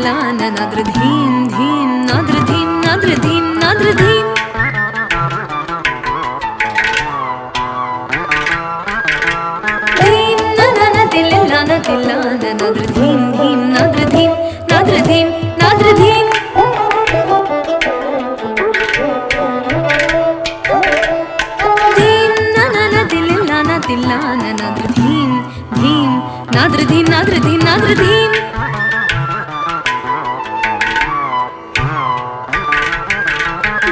ತಿಲ್ಲಾನ ನಾದ್ರ ಧೀಂ ಧೀಂ ನಾದ್ರ ಧೀಂ ನಾದ್ರ ಧೀಂ ನಾದ್ರ ಧೀಂ ಧೀಂ ನನ ತಿಲ್ಲಾನ ತಿಲ್ಲಾನ ನಾದ್ರ ಧೀಂ ಧೀಂ ನಾದ್ರ ಧೀಂ ನಾದ್ರ ಧೀಂ ನಾದ್ರ ಧೀಂ ಧೀಂ ನನ ತಿಲ್ಲಾನ ತಿಲ್ಲಾನ ನಾದ್ರ ಧೀಂ ಧೀಂ ನಾದ್ರ ಧೀಂ ನಾದ್ರ ಧೀಂ ನಾದ್ರ ಧೀಂ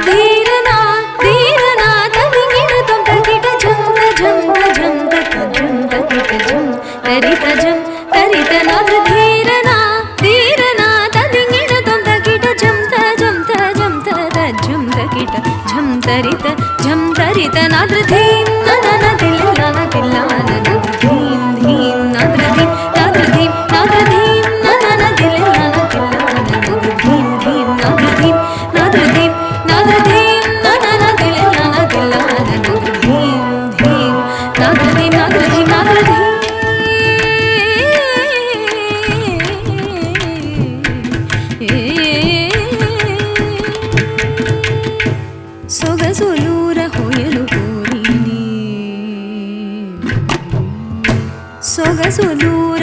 ಧೀರನಾ ಧೀರನಾ ತದಿಗಿಡ ತೊಂತ ಕಿಟ ಝಂತ ಝಂತ ಝಂತ ಝಂತ ಕಿಟ ಝಂ ತರಿತ ಝಂ ತರಿತ ನಾದ್ರ ಧೀರನಾ ಧೀರನಾ ತದಿಗಿಡ ತೊಂತ ಕಿಟ ಝಂತ ಝಂತ ಝಂತ ಝಂತ ಕಿಟ ಝಂ ತರಿತ ನಾದ್ರ ಧೀಂ ನನ ತಿಲ್ಲಾನ ತಿಲ್ಲಾನ ನಾದ್ರ ಧೀಂ ಧೀಂ ನಾದ್ರ ಧೀಂ ನಾದ್ರ ಧೀಂ ನಾದ್ರ ಧೀಂ ನನ ತಿಲ್ಲಾನ ತಿಲ್ಲಾನ ನಾದ್ರ ಧೀಂ ಧೀಂ ನಾದ್ರ ಧೀಂ ನಾದ್ರ ಧೀಂ ನಾದ್ರ ಧೀಂ ನನ ತಿಲ್ಲಾನ ತಿಲ್ಲಾನ ನಾದ್ರ ಧೀಂ ಧೀಂ ನಾದ್ರ ಧೀಂ ನಾದ್ರ ಧೀಂ ನಾದ್ರ ಧೀಂ ಸೊಗಸುಲೂರ ಹೊಯಲು ಕೋರಿನಿ ಸೊಗಸುಲೂರ